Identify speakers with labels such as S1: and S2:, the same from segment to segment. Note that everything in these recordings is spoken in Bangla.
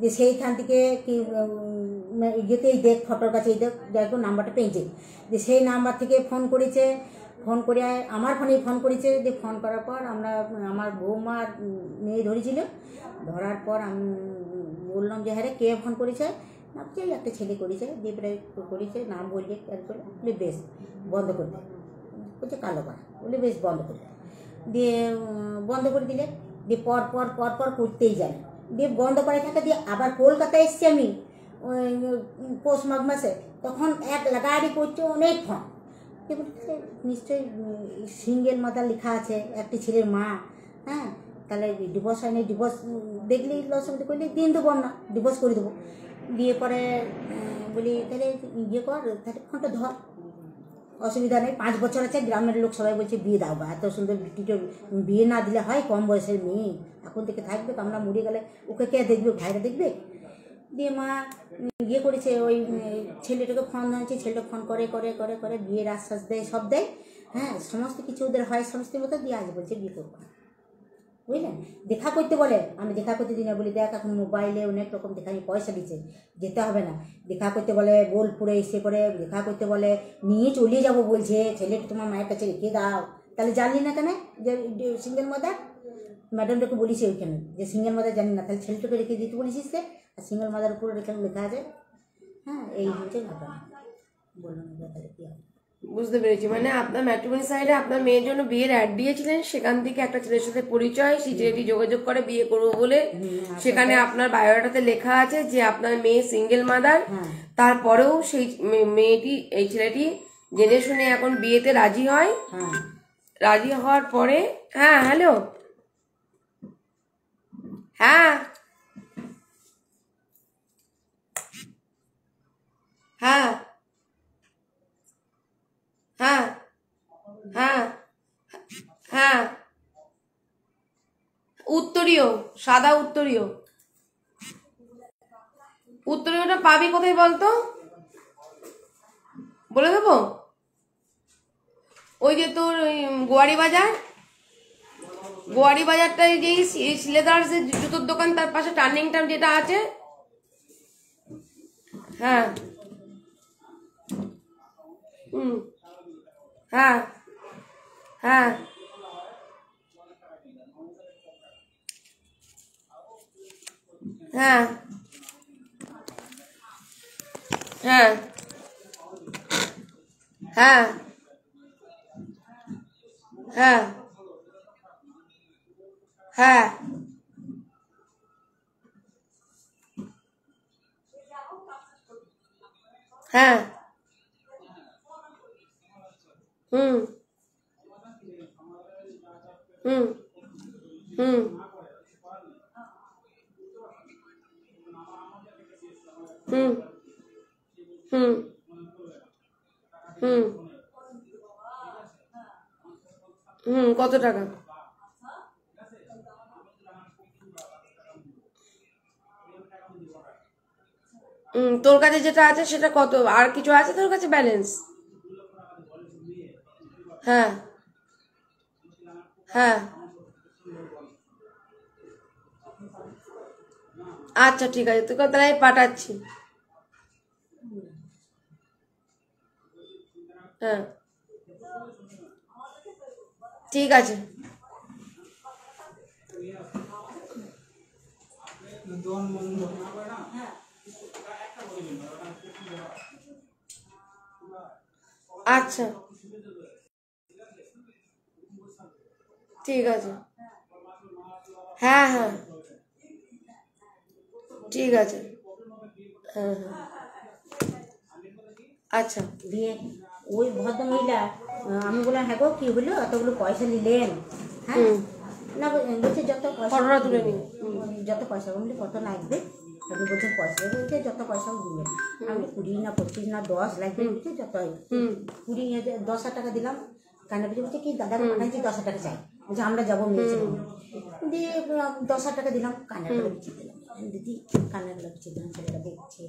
S1: যে সেইখান থেকে কি ইয়েতেই দেখ ফটোর কাছে এই দেখো নাম্বারটা পেয়েছে, যে সেই নাম্বার থেকে ফোন করেছে, ফোন করে আমার ফোনেই ফোন করেছে। যে ফোন করার পর আমরা আমার বৌমা মেয়ে ধরেছিল, ধরার পর আমি বললাম যে হ্যাঁ রে কে ফোন করেছে, ভাবছি একটা ছেলে করেছে, দিয়ে প্রায় করেছে নাম বললে বলে বেশ বন্ধ করতে বলছে কালো করা, বলে বেশ বন্ধ করতে, দিয়ে বন্ধ করে দিলে। দিয়ে পর পর পর পর করতেই যায়, দিয়ে বন্ধ করে থাকে। দিয়ে আবার কলকাতায় এসছি আমি পৌষ মাঘ মাসে, তখন এক লাগাড়ি করছে অনেক ফোন। নিশ্চয়ই সিঙ্গেল মাদার লেখা আছে, একটি ছেলের মা, হ্যাঁ তাহলে ডিভোর্স হয়নি, ডিভোর্স দেখলেই লসমিতে করলে দিন দেবো আমরা, ডিভোর্স করে দেবো। দিয়ে পরে বলি তাহলে ইয়ে কর, তাহলে ফোনটা ধর, অসুবিধা নেই, 5 বছর আছে, গ্রামের লোক সবাই বলছে বিয়ে দাও বা, এত সুন্দর বিটিটা বিয়ে না দিলে হয়, কম বয়সের মেয়ে এখন থেকে থাকবে, তো আমরা মরে গেলে ওকে কে দেখবে, ভাইরা দেখবে। দিয়ে মা ইয়ে করেছে, ওই ছেলেটাকে ফোন ধরেছে, ছেলেটা ফোন করে করে করে করে বিয়ের আশ্বাস দেয়, সব দেয়, হ্যাঁ সমস্ত কিছু ওদের হয় সমস্ত মতো। দিয়ে আজ বলছে বিয়ে করবো না, বুঝলেন, দেখা করতে বলে, আমি দেখা করতে দিই না, বলি দেখ এখন মোবাইলে অনেক রকম দেখা, আমি পয়সা দিচ্ছে যেতে হবে না, দেখা করতে বলে বোলপুরে এসে করে দেখা করতে বলে, নিয়ে চলে যাবো বলছে, ছেলেটা তোমার মায়ের কাছে রেখে দাও। তাহলে জানলি না কেন যে সিঙ্গেল মাদার? ম্যাডামটাকে বলিস ওইখানে যে সিঙ্গেল মাদার জানি না, তাহলে ছেলেটাকে রেখে দিতে বলিস সে, আর সিঙ্গেল মাদার উপরে লেখা আছে। হ্যাঁ এই হচ্ছে ঘটনা, বললাম তাহলে কী হবে।
S2: বুঝতে পেরেছি, মানে আপনার ম্যাট্রিমনি সাইডে আপনার মেয়ের জন্য বিয়ের অ্যাড দিয়েছিলেন, সেখান থেকে একটা ছেলের সাথে পরিচয়, সেই ছেলেটি যোগাযোগ করে বিয়ে করবো বলে, সেখানে আপনার বায়োডাটাতে লেখা আছে যে আপনার মেয়ে সিঙ্গেল মাদার। তারপরেও সেই মেয়েটি, এই ছেলেটি জেনে শুনে এখন বিয়েতে রাজি হয়। রাজি হওয়ার পরে, হ্যাঁ হ্যালো, হ্যাঁ হ্যাঁ হ্যাঁ হ্যাঁ হ্যাঁ উত্তরীয়, সাদা উত্তরীয়। উত্তরীয়টা পাবি কোথায় বলতো, বলে দেবো? ওই যে তোর ওই গোয়ারি বাজার, গোয়ারি বাজারটায় যেই শিলেদার যে জুতোর দোকান, তার পাশে টার্নিংটা যেটা আছে, হ্যাঁ হ্যাঁ হ্যাঁ হ্যাঁ হ্যাঁ হ্যাঁ হ্যাঁ হ্যাঁ হ্যাঁ হুম হুম হুম হুম হুম হুম হুম কত টাকা? তোর কাছে যেটা আছে সেটা কত? আর কিছু আছে তোর কাছে ব্যালেন্স? হ্যাঁ হ্যাঁ আচ্ছা ঠিক আছে, তোকে তাহলে আমি পাঠাচ্ছি। হ্যাঁ ঠিক আছে। আচ্ছা ঠিক আছে, হ্যাঁ হ্যাঁ ঠিক আছে, হ্যাঁ হ্যাঁ আচ্ছা।
S1: দিয়ে ওই ভদ্রমহিলা, আমি বললাম হ্যাঁ গো কী হলো, এতগুলো পয়সা নিলেন? হ্যাঁ না বলছে যত পয়সা
S2: তুলে নিন,
S1: যত পয়সা, বললি কত লাগবে? আপনি বলছেন পয়সা বলছে যত পয়সাও দিবেন। আমি 20 না 25 না 10 লাগবে, বলছে যত 10,000 টাকা দিলাম। কান্না পেয়ে বলছে কি দাদাকে পাঠাচ্ছি 10,000 টাকা চাই, বলছে আমরা যাবো মেয়েছে। দিয়ে 10,000 টাকা দিলাম, কান্নার করে বিছিয়ে দিলাম। দিদি কান্নার করে বিছিয়ে দিলাম, ছেলেটা দেখছে,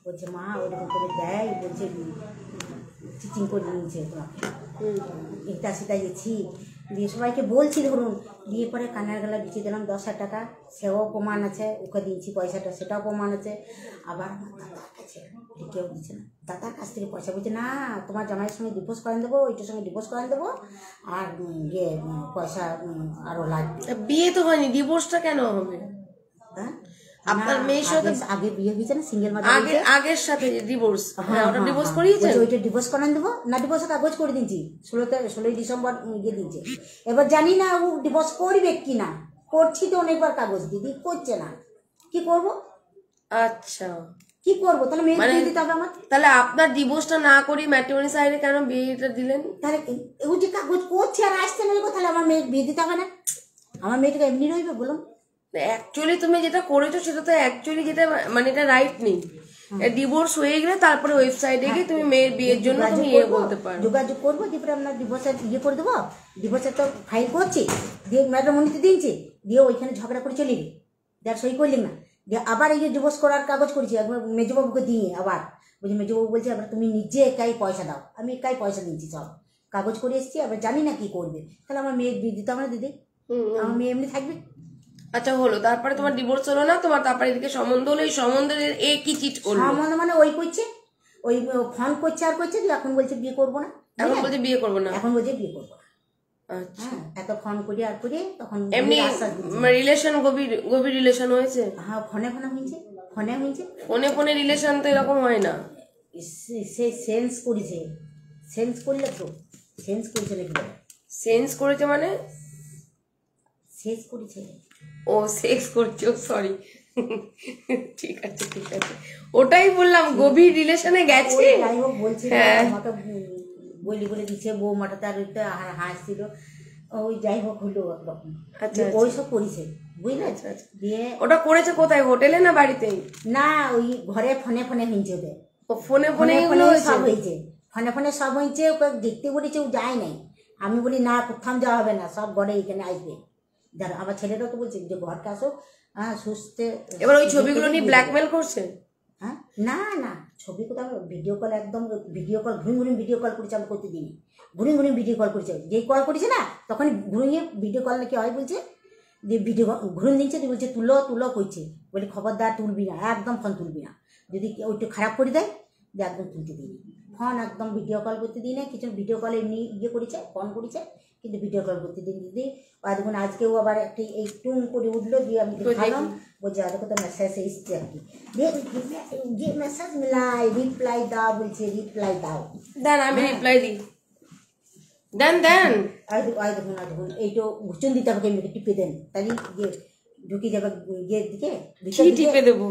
S1: বলছে মা ওরকম করে দেয়, বলছে চিচিং করে নিয়েছে তোমাকে, এটা সেটা গেছি, দিয়ে সবাইকে বলছি ধরুন, দিয়ে পরে কানের গলা বিছিয়ে দিলাম 10,000 টাকা, সেও প্রমাণ আছে, ওকে দিয়েছি পয়সাটা, সেটাও প্রমাণ আছে। আবার আমার দাদার কাছে কেউ দিচ্ছে না, দাদার কাছ থেকে পয়সা বলছে না তোমার জামাইয়ের সঙ্গে ডিভোর্স করেন দেবো, ওইটার সঙ্গে ডিভোর্স করেন দেবো, আর পয়সা আরও লাগবে।
S2: বিয়ে তো হয়নি, ডিভোর্সটা কেন হবে?
S1: হ্যাঁ,
S2: আপনার মেয়ের সাথে
S1: আগে বিয়ে হয়েছে না, সিঙ্গেল মাদার।
S2: আগের সাথে ডিভোর্স, ওটা ডিভোর্স করিয়েছেন?
S1: ওইটা ডিভোর্স করান দেবো না, ডিভোর্সের কাগজ করে দিচ্ছি 16ই ডিসেম্বর গিয়ে দিচ্ছে। এবার জানি না ও ডিভোর্স করবে কি না, করছি তো অনেকবার কাগজ দিদি, করছে না, কি করব?
S2: আচ্ছা,
S1: কি করব? তাহলে মেয়ে বিয়ে দিতে হবে আমার।
S2: তাহলে আপনার ডিভোর্সটা না করি ম্যাট্রিমনি সাইডে কেন বিয়েটা দিলেন?
S1: তাহলে ও যে কাগজ করছে আর আসছে না, তাহলে আমার মেয়ে বিয়ে দিতে হবে না? আমার মেয়েটাকে এমনি রইবে বলুন?
S2: অ্যাকচুয়ালি তুমি যেটা করেছো সেটা তো অ্যাকচুয়ালি যেটা মানে এটা রাইট নেই। ডিভোর্স হয়ে গেলে তারপরে ওয়েবসাইটে গিয়ে তুমি মেয়ের বিয়ের জন্য তুমি বলতে পারো,
S1: যোগাযোগ করবো, দিয়ে আমরা ডিভোর্সের করে দেবো। ডিভোর্সের তো ফাইল করছি, দিয়ে ম্যাট্রিমনিতে দিয়েছি, দিয়ে ওইখানে ঝগড়া করে চলে গেলি, যার সই করলি না, দিয়ে আবার এই যে ডিভোর্স করার কাগজ করেছি একবার মেজবাবুকে দিয়ে, আবার বলছি মেজবাবু বলছে এবার তুমি নিজে একাই পয়সা দাও, আমি একাই পয়সা দিচ্ছি, সব কাগজ করে এসেছি, আবার জানি না কি করবে। তাহলে আমার মেয়ে বিয়ে দিতে হবে না দিদি? আমার মেয়ে এমনি থাকবে?
S2: আচ্ছা হলো, তারপরে তোমার ডিভোর্স হলো না, তোমার তারপরে এদিকে সম্বন্ধ হলো, এই সম্বন্ধের এ কি চিট করলো?
S1: সম্বন্ধ মানে ওই করছে, ওই ফোন করছে আর করছে, এখন বলছে বিয়ে করবো না,
S2: এখন বলছে বিয়ে করবো না,
S1: এখন বলছে বিয়ে করবো না।
S2: আচ্ছা,
S1: এত ফোন করি আর করি, তখন
S2: এমনি রিলেশন গভীর রিলেশন হয়েছে?
S1: হ্যাঁ, ফোনে হয়েছে, ফোনে হয়েছে।
S2: ফোনে রিলেশন তো এরকম হয় না।
S1: সে সেন্স করেছে, সেন্স করলে তো সেন্স করেছে নাকি?
S2: সেন্স করেছে মানে?
S1: সেন্স করেছে,
S2: ও সেক্স করছে, সরি, ঠিক আছে ঠিক আছে, ওটাই বললাম গভীর রিলেশনে গেছে।
S1: যাই হোক বলছি, আমাকে বলে দিচ্ছে বৌমাটা, তার হাসছিল, ওই যাই হোক হলো একরকম।
S2: আচ্ছা,
S1: ওই সব করেছে বুঝলে। দিয়ে
S2: ওটা করেছে কোথায়, হোটেলে না বাড়িতেই?
S1: না, ওই ঘরে ফোনে হয়েছে ওদের,
S2: ফোনে
S1: সব হয়েছে, ফোনে সব হয়েছে। ওকে দেখতে বলেছে, ও যায় নাই। আমি বলি না, কোথাও যাওয়া হবে না, সব ঘরে এখানে আসবে। ধর আমার ছেলেটাও তো বলছে যে ঘরটা আসো, হ্যাঁ সুস্থ।
S2: এবার ওই ছবিগুলো নিয়ে ব্ল্যাকমেল করছে?
S1: হ্যাঁ, না না, ছবি কোথাও, ভিডিও কল, একদম ভিডিও কল, ঘুরিয়ে ভিডিও কল করেছে, আমি করতে দিইনি, ঘুরিয়ে ভিডিও কল করেছে। যেই কল করেছে না, তখন ঘুরিয়ে ভিডিও কল নাকি হয় বলছে, দিয়ে ভিডিও ঘুরুন দিচ্ছে, দিয়ে বলছে তুলো করছে, বলে খবরদার তুলবি না, একদম ফোন তুলবি না, যদি ওইটা খারাপ করে দেয়, যে একদম তুলতে দিইনি ফোন, একদম ভিডিও কল করতে দিই না কিছু। ভিডিও কল এমনি করেছে, ফোন করেছে, কিন্তু ভিডিও কল করতে দিন দিদি। আর দেখুন আজকেও আবার একটি এই টুন করে উঠলো, দিয়ে আমি দেখালাম, বলছে দেখো তো মেসেজ এসছে আর কি, যে মেসেজ মিলাই, রিপ্লাই দাও বলছে, রিপ্লাই দাও,
S2: দেন আমি রিপ্লাই দিই, দেন
S1: আর দেখুন এইটা ঘুচন দিতে হবে, এমনি টিপে দেন, তাহলে ঢুকে যাবে ইয়ের দিকে,
S2: টিপে দেবো।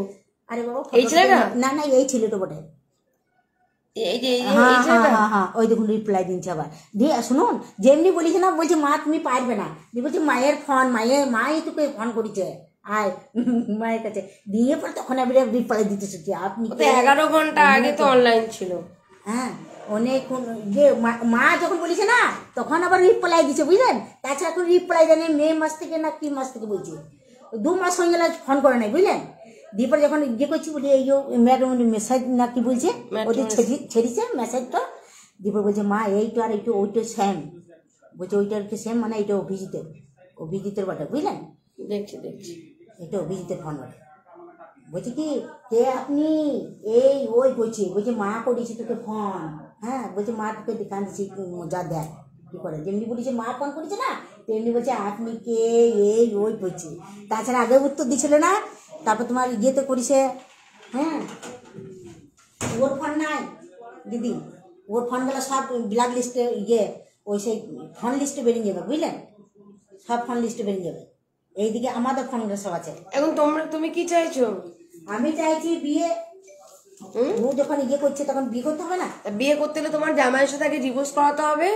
S1: আরে বাবা,
S2: এই ছেলেটা?
S1: না এই ছেলেটা বটে,
S2: এই যে
S1: হ্যাঁ, ওই দেখুন রিপ্লাই দিচ্ছে আবার। দিয়ে শুনুন, যেমনি বলিছে না, বলছে মা তুমি পারবে না, দিয়ে বলছে মায়ের ফোন, মাই তোকে ফোন করেছে, আয় মায়ের কাছে, দিয়ে পরে তখন আমি রিপ্লাই দিতে শিখছি। আপনি
S2: 11 ঘন্টা আগে তো অনলাইন ছিল।
S1: হ্যাঁ, অনেকক্ষণ, যে মা যখন বলেছে না, তখন আবার রিপ্লাই দিচ্ছে বুঝলেন। তাছাড়া এখন রিপ্লাই জানে মে মাস থেকে না কি মাস থেকে বলছে, 2 মাস হয়ে গেলে ফোন করে নাই বুঝলেন। দিয়ে পরে যখন করছি, বলি এই যে ম্যাডাম মেসেজ না কি বলছে, ওদের ছেড়েছে মেসেজটা, দিয়ে বলছে মা এইটা আর এইটা ওইটা সেম, বলছে ওইটা আর কি সেম, মানে এইটা অভিজিতের বাটা বুঝলেন।
S2: দেখছি
S1: এটা অভিজিতের ফোন বাটা, বলছে কি কে আপনি, এই ওই বলছে মা করেছি তোকে ফোন, হ্যাঁ বলছে মা তোকে দেখান দিচ্ছি মজা দেয় কি করে, যেমনি বলেছে মা ফোন করেছে না, তেমনি বলছে আপনি কে, এই ওই বলছে। তাছাড়া আগে উত্তর দিছিল না, তারপর তোমার ইয়েতে করেছে, হ্যাঁ ওর ফোন নাই দিদি, ওর ফোনগুলো সব ব্ল্যাক লিস্টে ওই সেই ফোন লিস্টে বেরিয়ে যাবে বুঝলেন, সব ফোন লিস্টে বেরিয়ে যাবে। এইদিকে আমাদের ফোনগুলো সব আছে।
S2: এখন তুমি কি চাইছো?
S1: আমি চাইছি বিয়ে, ও যখন করছে তখন বিয়ে করতে হবে না?
S2: বিয়ে করতে হলে তোমার জামাইয়ের সাথে আগে ডিভোর্স করাতে হবে,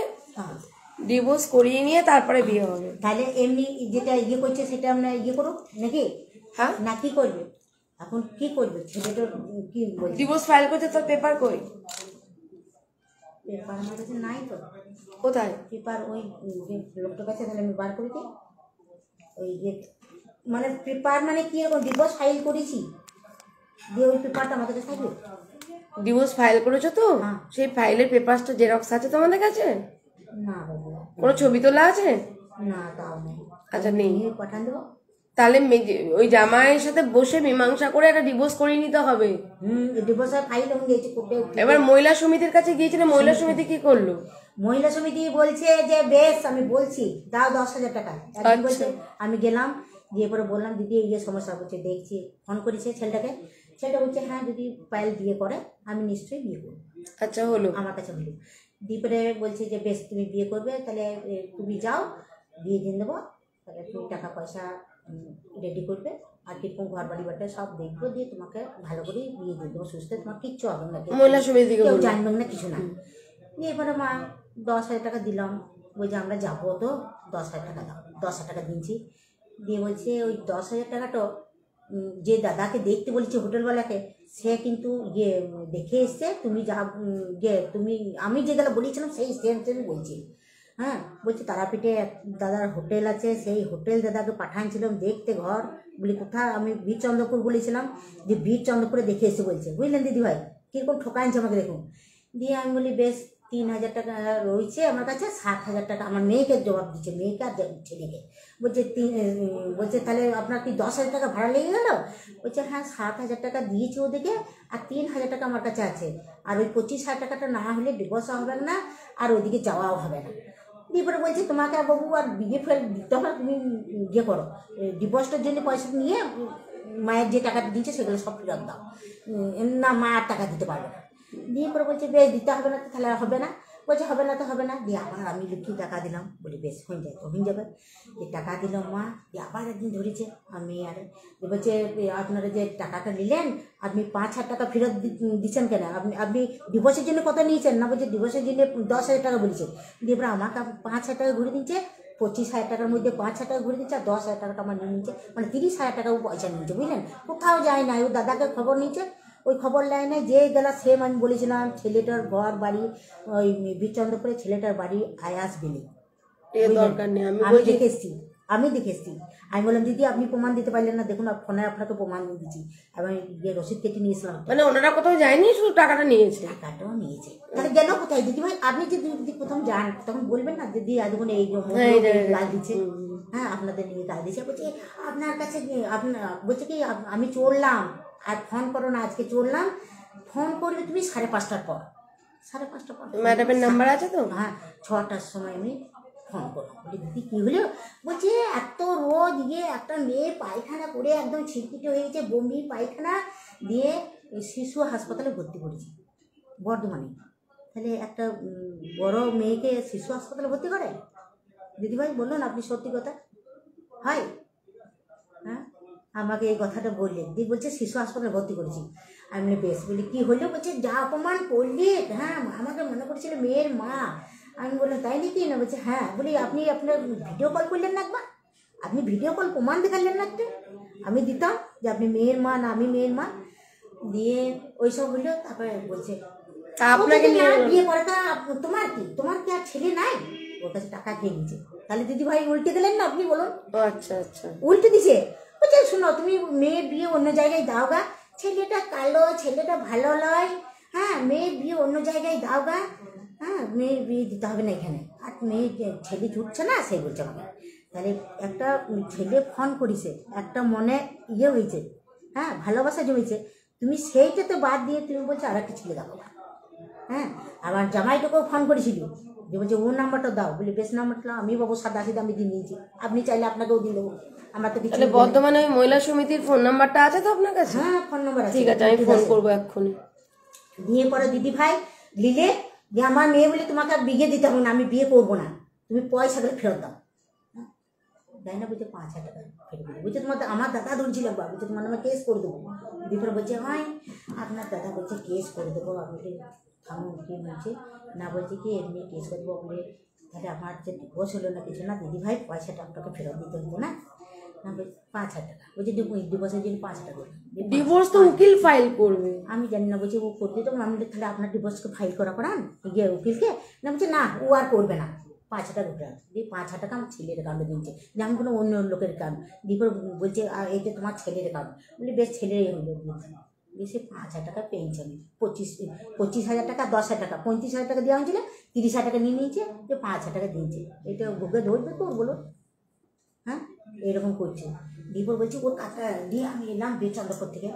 S2: ডিভোর্স করিয়ে নিয়ে তারপরে বিয়ে হবে।
S1: তাহলে এমনি যেটা করছে সেটা আমরা করুক নাকি?
S2: হ্যাঁ,
S1: না কি করবে এখন, কি করবে ছেলেটার কি বলছে?
S2: ডিভোর্স ফাইল করতে তোর পেপার কই?
S1: পেপার আমার কাছে নাই তো।
S2: কোথায়
S1: পেপার? ওই লোকটার কাছে, তাহলে আমি বার করে দিই। ওই মানে পেপার মানে কি এরকম ডিভোর্স ফাইল করেছি, দিয়ে ওই পেপারটা আমাদের কাছে থাকবে।
S2: ডিভোর্স ফাইল করেছো তো, সেই ফাইলের পেপারটা জেরক্স আছে তোমাদের কাছে?
S1: না বাবা,
S2: কোনো ছবি তোলা আছে?
S1: না তাও নেই।
S2: আচ্ছা নেই,
S1: পাঠান দেবো।
S2: তাহলে ওই জামাইয়ের সাথে বসে মীমাংসা করে একটা ডিভোর্স করিয়ে নিতে হবে।
S1: ডিভোর্সের ফাইল গেছে কোর্টে।
S2: এবার মহিলা সমিতির কাছে গিয়েছিলেন, মহিলা সমিতি কি করলো?
S1: মহিলা সমিতি বলছে যে বেশ আমি বলছি দাও 10,000 টাকা। বলছে আমি গেলাম, গিয়ে পরে বললাম দিদি এই সমস্যা হচ্ছে দেখছি, ফোন করেছে ছেলেটাকে, ছেলেটা বলছে হ্যাঁ যদি পায়েল বিয়ে করে আমি নিশ্চয়ই বিয়ে করবো।
S2: আচ্ছা হলো,
S1: আমার কাছে হলো। দিয়ে পরে বলছে যে বেশ তুমি বিয়ে করবে তাহলে তুমি যাও বিয়ে দিন দেবো, তাহলে তুমি টাকা পয়সা রেডি করবে আর কিরকম ঘর বাড়ি বাটা সব দেখবো, দিয়ে তোমাকে ভালো করে বিয়ে দিয়ে দেবো, সুস্থ, তোমার কিচ্ছু হবে না,
S2: মহিলা সমিতি
S1: কেউ জানবে না কিছু না। দিয়ে এবারে মা 10,000 টাকা দিলাম, বলছে আমরা যাবো তো 10,000 টাকা দাও, 10,000 টাকা দিয়েছি। দিয়ে বলছে ওই 10,000 টাকাটা যে দাদাকে দেখতে বলেছে হোটেলওয়ালাকে, সে কিন্তু দেখে এসছে, তুমি যা তুমি আমি যেগুলো বলেছিলাম সেই সেম বলছি। হ্যাঁ বলছি তারাপীঠে দাদার হোটেল আছে, সেই হোটেল দাদাকে পাঠাচ্ছিলাম দেখতে ঘর, বলি কোথায়, আমি বীরচন্দ্রপুর বলেছিলাম, যে বীরচন্দ্রপুরে দেখে এসে বলছে, বুঝলেন দিদিভাই কীরকম ঠকাইছে আমাকে দেখুন। দিয়ে আমি বলি বেশ 3,000 টাকা রয়েছে আমার কাছে, 7,000 টাকা আমার মেয়েকে জবাব দিচ্ছে, মেয়েকে আর ছেলেকে। বলছে তাহলে আপনার কি 10,000 টাকা ভাড়া লেগে গেল? বলছে হ্যাঁ 7,000 টাকা দিয়েছি ওদেরকে, আর 3,000 টাকা আমার কাছে আছে, আর ওই 25,000 টাকাটা না হলে ডিভোর্স হবে না আর ওইদিকে যাওয়াও হবে না। দিয়ে পরে বলছে তোমাকে আর বাবু আর বিয়ে ফেল দিতে হবে, তুমি ইয়ে করো, ডিভোর্সটার জন্য পয়সা নিয়ে মায়ের যে টাকাটা দিচ্ছে সেগুলো সব ফেরত দাও, না মা আর টাকা দিতে পারবে না। দিয়ে পরে বলছে বেশ দিতে হবে না তো তাহলে হবে না, বলছে হবে না তো হবে না। দিয়ে আবার আমি লক্ষ্মী টাকা দিলাম, বলি বেশ হয়ে যায় তো হয়ে যাবে। দিয়ে টাকা দিলাম মা, দিয়ে আবার একদিন ধরেছে আমি আর বলছে আপনারা যে টাকাটা নিলেন আপনি 5,000 টাকা ফেরত দিচ্ছেন কেন, আপনি ডিভোর্সের জন্য কত নিয়েছেন? না বলছে ডিভোর্সের জন্য 10,000 টাকা বলেছে। দিয়ে এবার আমাকে 5,000 টাকা ঘুরে দিচ্ছে, 25,000 টাকার মধ্যে 5,000 টাকা ঘুরে দিচ্ছে আর 10,000 টাকাটা আমার নিয়ে নিচ্ছে, মানে 30,000 টাকাও পয়সা নিচ্ছে, বুঝলেন? কোথাও যায় না, ও দাদাকে খবর নিচ্ছে, ওই খবর লাইনে যে গেলা সেম আমি বলেছিলাম ছেলেটার ঘর বাড়ি ওই বীরচন্দ্রপুরে, ছেলেটার বাড়ি আয়াস বিলি,
S2: দরকার নেই,
S1: আমি দেখে এসছি, আমি বললাম দিদি আপনি প্রমাণ দিতে পারলেন না, দেখুন ফোনে আপনাকে প্রমাণ দিয়ে দিচ্ছি, আমি রসিদ কেটে নিয়েছিলাম।
S2: মানে ওনারা কোথাও যায়নি, শুধু টাকাটা নিয়েছে?
S1: টাকাটাও নিয়েছে, তাহলে গেল কোথায় দিদি ভাই? আপনি যে দিদি প্রথম যান তখন বলবেন না দিদি দেখুন এই গাল দিচ্ছে, হ্যাঁ আপনাদের নিয়ে গাল দিচ্ছে, বলছে আপনার কাছে আপনার বলছে কি আমি চললাম আর ফোন করো না, আজকে চললাম, ফোন করবে তুমি 5:30টার পর, 5:30টার পর
S2: ম্যাডামের নাম্বার আছে তো?
S1: হ্যাঁ 6টার সময় আমি ফোন করলাম, বলি দিদি কী হলো? বলছে এত রোদ একটা মেয়ে পায়খানা করে একদম ছিটকিটে হয়ে গেছে, বমি পায়খানা, দিয়ে শিশু হাসপাতালে ভর্তি করেছি বর্ধমানে। তাহলে একটা বড় মেয়েকে শিশু হাসপাতালে ভর্তি করে দিদিভাই বলুন আপনি সত্যি কথা হয়? হ্যাঁ আমাকে এই কথাটা বললেন, দিয়ে বলছে শিশু হাসপাতালে ভর্তি করেছি। আমি বলি বেশ, বলি কী হলো? বলছে যা অপমান করলে, হ্যাঁ আমাকে মনে করছিল মেয়ের মা। আমি বললাম তাই নাকি? না বলছে হ্যাঁ। বলি আপনি আপনার ভিডিও কল করলেন না একবার, আপনি ভিডিও কল প্রমাণ দেখালেন না একটা, আমি দিতাম যে আপনি মেয়ের মা না আমি মেয়ের মা। দিয়ে ওইসব হলো, তারপরে বলছে আপনাকে বিয়ে করে তা তোমার কি আর ছেলে নাই? ওর কাছে টাকা খেয়ে নিয়েছে। তাহলে দিদি ভাই উল্টে দিলেন না আপনি বলুন?
S2: আচ্ছা আচ্ছা
S1: উল্টে দিছে। বলছে শোনো তুমি মেয়ের বিয়ে অন্য জায়গায় দাও গা, ছেলেটা কালো, ছেলেটা ভালো নয়, হ্যাঁ মেয়ের বিয়ে অন্য জায়গায় দাও গা, হ্যাঁ মেয়ের বিয়ে দিতে হবে না এখানে। আর মেয়ে ছেলে ছুটছে না সেই বলছে আমাকে। তাহলে একটা ছেলে ফোন করিছে, একটা মনে ইয়ে হয়েছে, হ্যাঁ ভালোবাসা জমেছে, তুমি সেইটাতে বাদ দিয়ে তুমি বলছো আর একটা ছেলে দাও। হ্যাঁ আমার জামাইটাকেও ফোন করেছিল, যে বলছে ওর নাম্বারটা দাও, বলি বেশ নাম্বারটা আমি বাবু সাদা আমি দিয়ে নিয়েছি, আপনি চাইলে আপনাকেও দিয়ে দেবো, আমার তো কিছু।
S2: বর্তমানে ওই মহিলা সমিতির ফোন নাম্বারটা আছে তো আপনার কাছে?
S1: হ্যাঁ ফোন নাম্বার আছে,
S2: ঠিক আছে আমি ফোন করবো এক্ষুনি।
S1: দিয়ে পরে দিদি ভাই লিলে যে আমার মেয়ে বলে তোমাকে বিয়ে দিতে হবে না, আমি বিয়ে করবো না, তুমি পয়সাগুলো ফেরত দাও। তাই না বলছে 5,000 টাকা ফেরত দেবো, বলছে তোমার আমার দাদা ধরছিলাম বা, বলছে তোমার নামে কেস করে দেবো। দিয়ে বলছে হয় আপনার দাদা বলছে কেস করে দেবো, আপনি থামুন কি বলছে না, বলছে কি এমনি কেস করে দেবো বলে, তাহলে আমার যে ডিভোর্স হলো না কিছু না দিদি ভাই পয়সাটা আপনাকে ফেরত দিতে হতো না, না বলছে 5,000 টাকা, বলছে ডিভোর্সের জন্য 5,000 টাকা।
S2: ডিভোর্স তো উকিল ফাইল করবে,
S1: আমি জানি না, বলছি ও করতে তো আমি তাহলে আপনার ডিভোর্সকে ফাইল করান গিয়ে উকিলকে, না বলছে না ও আর করবে না, 5,000 টাকা উঠে দিয়ে 5,000 টাকা আমার ছেলের অ্যাকাউন্টে দিচ্ছে, যেমন কোনো অন্য লোকের অ্যাকাউন্ট দিয়ে বলছে আর এইটা তোমার ছেলের অ্যাকাউন্ট, বলি বেশ ছেলেরই হলো। বেশি 5,000 টাকা পেয়েছি আমি। 25,000 টাকা, 10,000 টাকা, 35,000 টাকা দেওয়া হয়েছিল, 30,000 টাকা নিয়ে নিয়েছে, যে 5,000 টাকা দিয়েছে। এটা বুকে ধরবে তো ওর বলো, হ্যাঁ এরকম করছে। দীপর বলছি ওর কাকা দিয়ে আমি এলাম বেচন্দ্রপুর থেকে,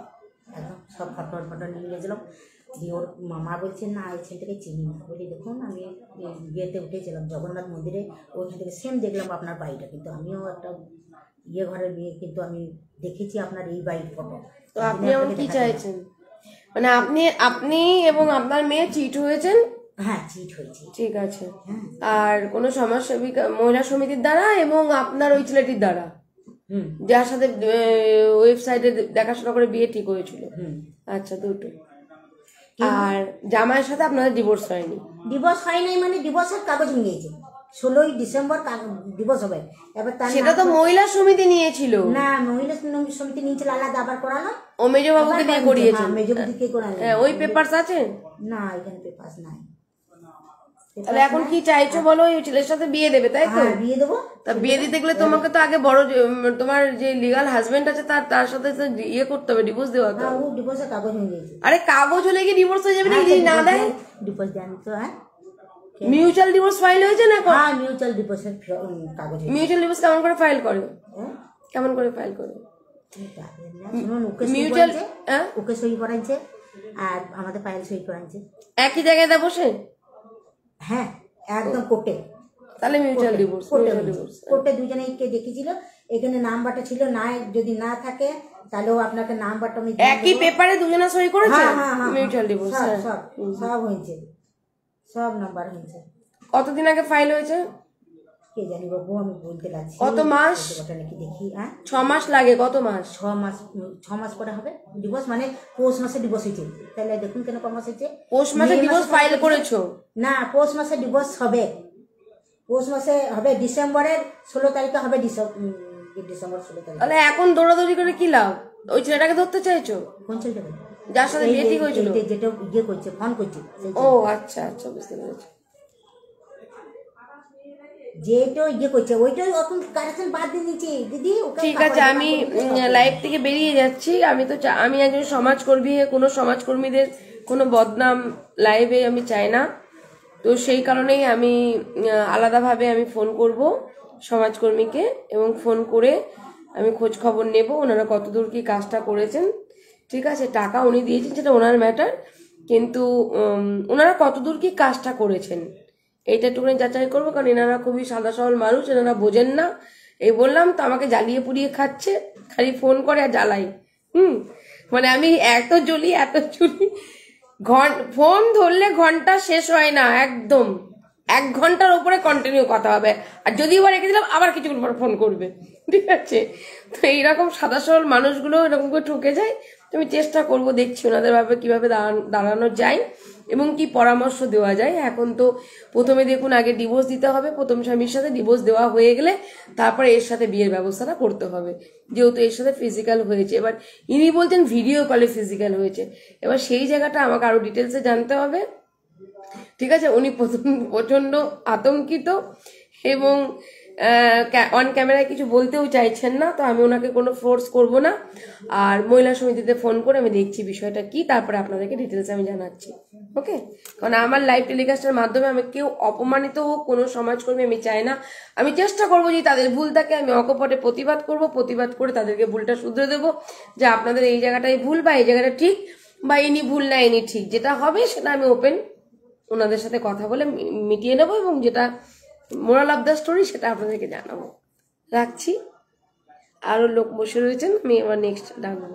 S1: একদম সব ফটো নিয়ে গেছিলাম। দিয়ে ওর মামা বলছে না এই ছেলেটাকে চিনি না। বলি দেখুন আমি বিয়েতে উঠেছিলাম জগন্নাথ মন্দিরে, ওইখান থেকে সেম দেখলাম আপনার বাড়িটা, কিন্তু আমিও একটা ঘরের মেয়ে, কিন্তু আমি দেখেছি আপনার এই বাড়ির ফটো।
S2: তো আপনি এখন কি চাইছেন? মানে আপনি এবং আপনার মেয়ে চিট হয়েছেন?
S1: হ্যাঁ চিট হয়েছে।
S2: ঠিক আছে। আর কোন সমাজসেবিকা মহিলা সমিতির দ্বারা এবং আপনার ওই ছেলেটির দ্বারা যার সাথে ওয়েবসাইটে দেখাশোনা করে বিয়ে ঠিক হয়েছিল? আচ্ছা, দুটো। আর জামাইয়ের সাথে আপনাদের ডিভোর্স হয়নি?
S1: ডিভোর্স হয় নাই, মানে ডিভোর্সের কাগজ নিয়েছে 16ই ডিসেম্বর ডিভোর্স হবে। এবার
S2: সেটা তো মহিলা সমিতি নিয়েছিল
S1: না, মহিলা সমিতি নিয়েছিল আলাদা, আবার করালাম।
S2: ও মেজবাবুকে দিয়ে করিয়েছে?
S1: মেজবাবুকে করালাম।
S2: ওই পেপারস আছে?
S1: না এখানে পেপারস নাই।
S2: তাহলে এখন কি চাইছো বলো? ওই ছেলের সাথে বিয়ে দেবে, তাই তো?
S1: বিয়ে দেবো।
S2: তা বিয়ে দিতে গেলে তোমাকে তো আগে বড় তোমার যে লিগাল হাজবেন্ড আছে তার সাথে ইয়ে করতে হবে, ডিভোর্স দেওয়া হবে।
S1: ও ডিভোর্সের কাগজ হয়ে গেছে।
S2: আরে কাগজ হলে কি ডিভোর্স হয়ে যাবে? যদি না দেয়
S1: ডিভোর্স দেন তো। হ্যাঁ
S2: মিউচুয়াল ডিভোর্স ফাইল হয়েছে না?
S1: হ্যাঁ মিউচুয়াল ডিভোর্সের কাগজ।
S2: মিউচুয়াল ডিভোর্স কেমন করে ফাইল করে? কেমন করে ফাইল করে?
S1: শুনুন মিউচুয়াল ওকে সই করাইছে আর আমাদের ফাইল সই করাইছে
S2: একই জায়গায় দেবো সে।
S1: হ্যাঁ একদম কোর্টে।
S2: তাহলে মিউচুয়াল ডিভোর্স।
S1: কোর্টে দুজনেকে দেখেছিল, এখানে নাম্বারটা ছিল না, যদি না থাকে তাহলেও আপনাকে নাম্বারটা আমি
S2: একই পেপারে দুজনে সই করেছে। মিউচুয়াল ডিভোর্স
S1: সব হয়েছে, সব নাম্বার হয়েছে।
S2: কতদিন আগে ফাইল হয়েছে?
S1: কে জানি বাবু, আমি বলতে পারছি।
S2: কত মাস?
S1: নাকি দেখি। হ্যাঁ
S2: 6 মাস লাগে। কত মাস?
S1: 6 মাস পরে হবে ডিভোর্স, মানে পৌষ মাসে ডিভোর্স হয়েছে। তাহলে দেখুন কেন কম মাস হয়েছে।
S2: পৌষ মাসে ডিভোর্স ফাইল করেছো?
S1: না পৌষ মাসে ডিভোর্স হবে, পৌষ মাসে হবে, ডিসেম্বরের 16 তারিখে হবে, ডিসেম্বর 16 তারিখ।
S2: তাহলে এখন দৌড়াদৌড়ি করে কি লাভ? ওই ছেলেটাকে ধরতে চাইছো?
S1: কোন ছেলেটাকে?
S2: যার সাথে বিয়ে ঠিক হয়েছিল?
S1: যেটা ইয়ে করছে, ফোন করছে।
S2: ও আচ্ছা আচ্ছা, বুঝতে পেরেছি।
S1: যেটা ইয়ে করছে ওইটাই এখন কারেকশন বাদ দিয়ে দিচ্ছি দিদি।
S2: ঠিক আছে, আমি লাইভ থেকে বেরিয়ে যাচ্ছি। আমি একজন সমাজকর্মী, কোনো সমাজকর্মীদের কোনো বদনাম লাইভে আমি চাই না। তো সেই কারণেই আমি আলাদাভাবে আমি ফোন করব সমাজকর্মীকে, এবং ফোন করে আমি খোঁজ খবর নেব ওনারা কতদূর কি কাজটা করেছেন। ঠিক আছে, টাকা উনি দিয়েছেন সেটা ওনার ম্যাটার, কিন্তু ওনারা কতদূর কি কাজটা করেছেন এইটা একটুখানি যাচাই করবো। কারণ এনারা খুবই সাদা সরল মানুষ, এনারা বোঝেন না। এই বললাম তো, আমাকে জ্বালিয়ে পুড়িয়ে খাচ্ছে, খালি ফোন করে আর জ্বালাই। মানে আমি এত জ্বলি ফোন ধরলে ঘন্টা শেষ হয় না, একদম 1 ঘন্টার উপরে কন্টিনিউ কথা হবে। আর যদি এবার রেখে দিলাম আবার কিছুক্ষণ পর ফোন করবে। ঠিক আছে, তো এইরকম সাদা সরল মানুষগুলো এরকম করে ঠকে যায়। তো আমি চেষ্টা করবো, দেখছি ওনাদের ভাবে কিভাবে দাঁড়ানো যায় এবং কি পরামর্শ দেওয়া যায়। এখন তো প্রথমে দেখুন আগে ডিভোর্স দিতে হবে, প্রথম স্বামীর সাথে ডিভোর্স দেওয়া হয়ে গেলে তারপরে এর সাথে বিয়ের ব্যবস্থাটা করতে হবে, যেহেতু এর সাথে ফিজিক্যাল হয়েছে। এবার ইনি বলছেন ভিডিও কলে ফিজিক্যাল হয়েছে, এবার সেই জায়গাটা আমাকে আরো ডিটেলসে জানতে হবে। ঠিক আছে, উনি প্রচন্ড আতঙ্কিত এবং অন ক্যামেরায় কিছু বলতেও চাইছেন না। তো আমি ওনাকে কোনো ফোর্স করব না, আর মহিলা সমিতিতে ফোন করে আমি দেখছি বিষয়টা কি, তারপরে আপনাদেরকে ডিটেলস আমি জানাচ্ছি। ওকে, কারণ আমার লাইভ টেলিকাস্টের মাধ্যমে আমি কেউ অপমানিত হোক, কোনো সমাজকর্মী আমি চাই না। আমি চেষ্টা করবো যে তাদের ভুল থাকে আমি অকপটে প্রতিবাদ করব, প্রতিবাদ করে তাদেরকে ভুলটা শুধরে দেবো, যে আপনাদের এই জায়গাটাই ভুল বা এই জায়গাটা ঠিক, বা ইনি ভুল না ইনি ঠিক, যেটা হবে সেটা আমি ওপেন ওনাদের সাথে কথা বলে মিটিয়ে নেবো, এবং যেটা মোরাল অফ দ্য স্টোরি সেটা আপনাদেরকে জানাবো। রাখছি, আরো লোক বসে রয়েছেন, আমি আবার নেক্সট ডাকবো।